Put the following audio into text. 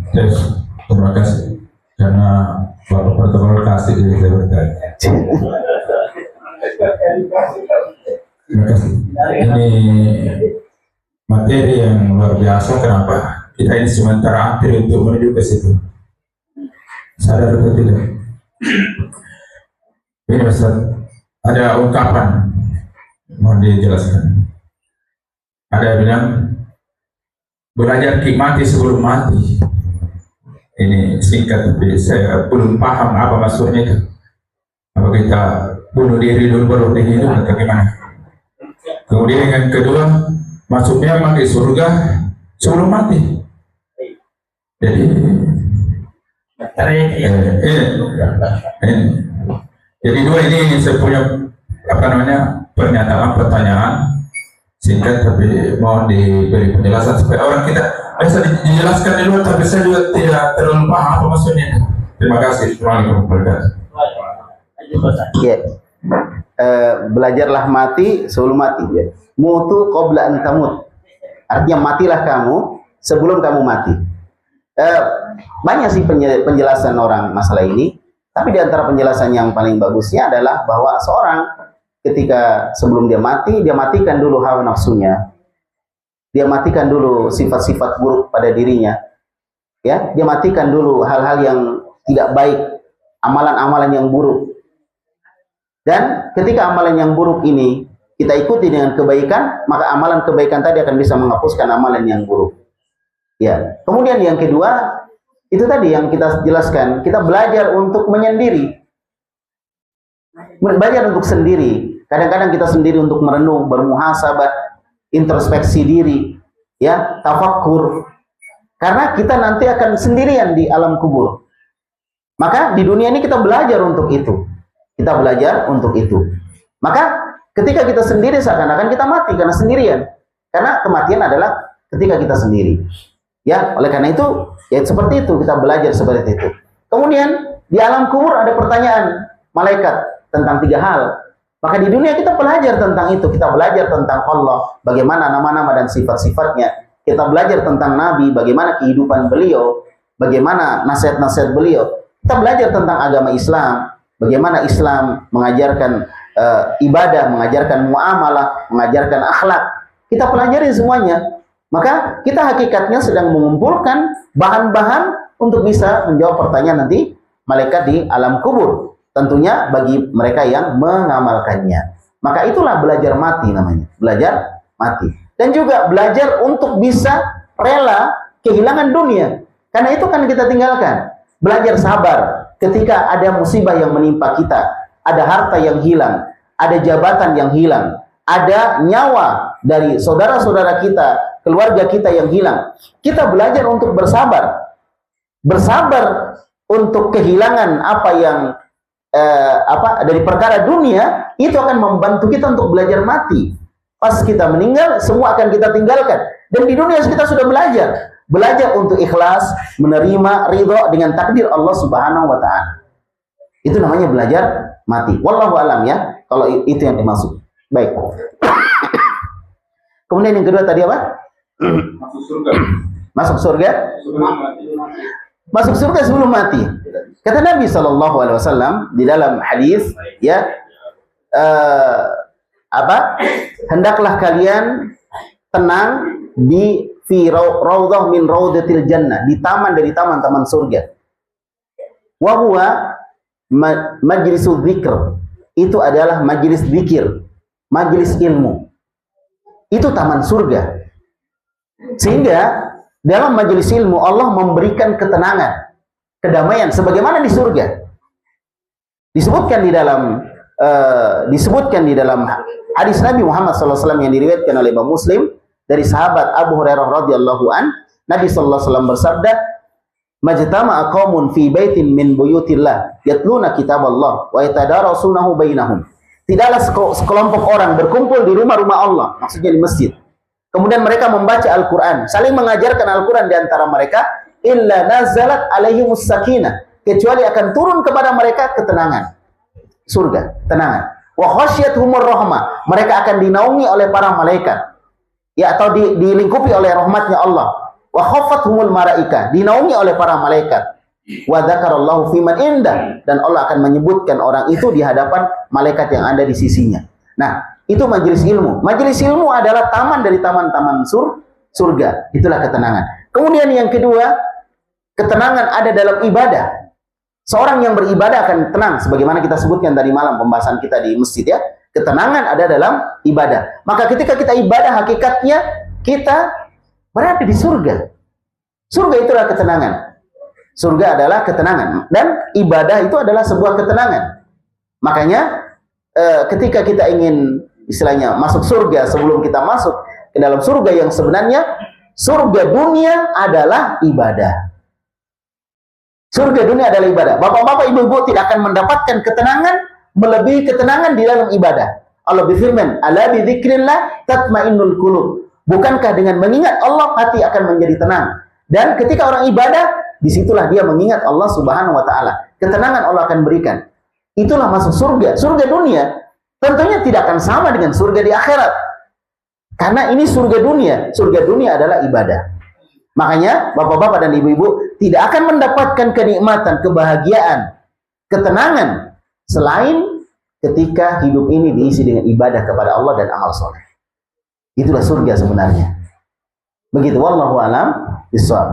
Terus, terima kasih karena Bapak protokol kasih jadi saya bertanya. Terima kasih. Ini materi yang luar biasa. Kenapa kita ini sementara antri untuk menuju ke situ? Sadar atau tidak? Ini Ustaz, ada ungkapan mau dijelaskan. Ada yang bilang belajar nikmati sebelum mati. Ini singkat tapi saya belum paham apa maksudnya itu. Apa kita bunuh diri dulu baru hidup atau gimana? Kemudian yang kedua, maksudnya mati surga sebelum mati. Jadi jadi dua ini saya punya pernyataan pertanyaan singkat tapi mohon diberi penjelasan supaya orang kita bisa dijelaskan di luar, tapi saya juga tidak terlalu paham apa maksudnya. Terima kasih. Assalamualaikum warahmatullahi wabarakatuh. Ya. Belajarlah mati sebelum mati. Ya. Mutu qabla an tamut. Artinya matilah kamu sebelum kamu mati. Banyak sih penjelasan orang masalah ini, tapi di antara penjelasan yang paling bagusnya adalah bahwa seorang ketika sebelum dia mati, dia matikan dulu hawa nafsunya. Dia matikan dulu sifat-sifat buruk pada dirinya. Ya, dia matikan dulu hal-hal yang tidak baik, amalan-amalan yang buruk. Dan ketika amalan yang buruk ini kita ikuti dengan kebaikan, maka amalan kebaikan tadi akan bisa menghapuskan amalan yang buruk. Ya. Kemudian yang kedua, itu tadi yang kita jelaskan, kita belajar untuk menyendiri. Belajar untuk sendiri. Kadang-kadang kita sendiri untuk merenung, bermuhasabah, introspeksi diri, ya, tafakkur. Karena kita nanti akan sendirian di alam kubur. Maka di dunia ini kita belajar untuk itu. Kita belajar untuk itu. Maka ketika kita sendiri seakan-akan kita mati karena sendirian. Karena kematian adalah ketika kita sendiri. Ya, oleh karena itu, ya seperti itu kita belajar seperti itu. Kemudian di alam kubur ada pertanyaan malaikat tentang 3 hal. Maka di dunia kita belajar tentang itu. Kita belajar tentang Allah, bagaimana nama-nama dan sifat-sifatnya. Kita belajar tentang Nabi, bagaimana kehidupan beliau, bagaimana nasihat-nasihat beliau. Kita belajar tentang agama Islam, bagaimana Islam mengajarkan ibadah, mengajarkan muamalah, mengajarkan akhlak. Kita pelajari semuanya. Maka kita hakikatnya sedang mengumpulkan bahan-bahan untuk bisa menjawab pertanyaan nanti malaikat di alam kubur. Tentunya bagi mereka yang mengamalkannya. Maka itulah belajar mati namanya. Belajar mati. Dan juga belajar untuk bisa rela kehilangan dunia. Karena itu kan kita tinggalkan. Belajar sabar ketika ada musibah yang menimpa kita. Ada harta yang hilang. Ada jabatan yang hilang. Ada nyawa dari saudara-saudara kita, keluarga kita yang hilang. Kita belajar untuk bersabar. Bersabar untuk kehilangan apa yang dari perkara dunia, itu akan membantu kita untuk belajar mati. Pas kita meninggal, semua akan kita tinggalkan. Dan di dunia kita sudah belajar. Belajar untuk ikhlas, menerima ridho dengan takdir Allah Subhanahu wa Ta'ala. Itu namanya belajar mati. Wallahu alam ya, kalau itu yang dimaksud. Baik. Kemudian yang kedua tadi apa? Masuk surga. Masuk surga? Masuk surga sebelum mati. Kata Nabi SAW di dalam hadis, ya, hendaklah kalian tenang di raudhah min raudhatil jannah, di taman dari taman-taman surga. Wa huwa majlisul dzikr, itu adalah majlis zikir, majlis ilmu. Itu taman surga. Sehingga dalam majlis ilmu Allah memberikan ketenangan, kedamaian sebagaimana di surga. Disebutkan di dalam hadis Nabi Muhammad SAW yang diriwayatkan oleh Imam Muslim dari sahabat Abu Hurairah radhiyallahu an, Nabi SAW bersabda, "Majtama'a qaumun fi baitin min buyutillah yatluna kitaballah wa yatadarasunahu bainahum." Tidaklah sekelompok orang berkumpul di rumah-rumah Allah, maksudnya di masjid. Kemudian mereka membaca Al-Quran, saling mengajarkan Al-Quran di antara mereka, illa nazalat alaihimus sakinah, kecuali akan turun kepada mereka ketenangan. Surga, tenangan. Wa khasyiathumur rahmah, mereka akan dinaungi oleh para malaikat. Ya, atau dilingkupi oleh rahmatnya Allah. wa khafathumul malaika, dinaungi oleh para malaikat. Wa dzakarallahu fiman indah, dan Allah akan menyebutkan orang itu di hadapan malaikat yang ada di sisinya. Nah, itu majelis ilmu. Majelis ilmu adalah taman dari taman-taman surga. Itulah ketenangan. Kemudian yang kedua, ketenangan ada dalam ibadah. Seorang yang beribadah akan tenang, sebagaimana kita sebutkan tadi malam pembahasan kita di masjid ya. Ketenangan ada dalam ibadah. Maka ketika kita ibadah, hakikatnya kita berada di surga. Surga itulah ketenangan. Surga adalah ketenangan, dan ibadah itu adalah sebuah ketenangan. Makanya ketika kita ingin istilahnya masuk surga, sebelum kita masuk ke dalam surga yang sebenarnya, surga dunia adalah ibadah. Surga dunia adalah ibadah. Bapak-bapak, ibu-ibu tidak akan mendapatkan ketenangan melebihi ketenangan di dalam ibadah. Allah berfirman, "Ala bi dzikrillah tatmainnul qulub." Bukankah dengan mengingat Allah hati akan menjadi tenang? Dan ketika orang ibadah, disitulah dia mengingat Allah Subhanahu wa Ta'ala. Ketenangan Allah akan berikan. Itulah masuk surga. Surga dunia tentunya tidak akan sama dengan surga di akhirat, karena ini surga dunia. Surga dunia adalah ibadah. Makanya bapak-bapak dan ibu-ibu tidak akan mendapatkan kenikmatan, kebahagiaan, ketenangan selain ketika hidup ini diisi dengan ibadah kepada Allah dan amal soleh. Itulah surga sebenarnya. Begitu, wallahu a'lam bishawab.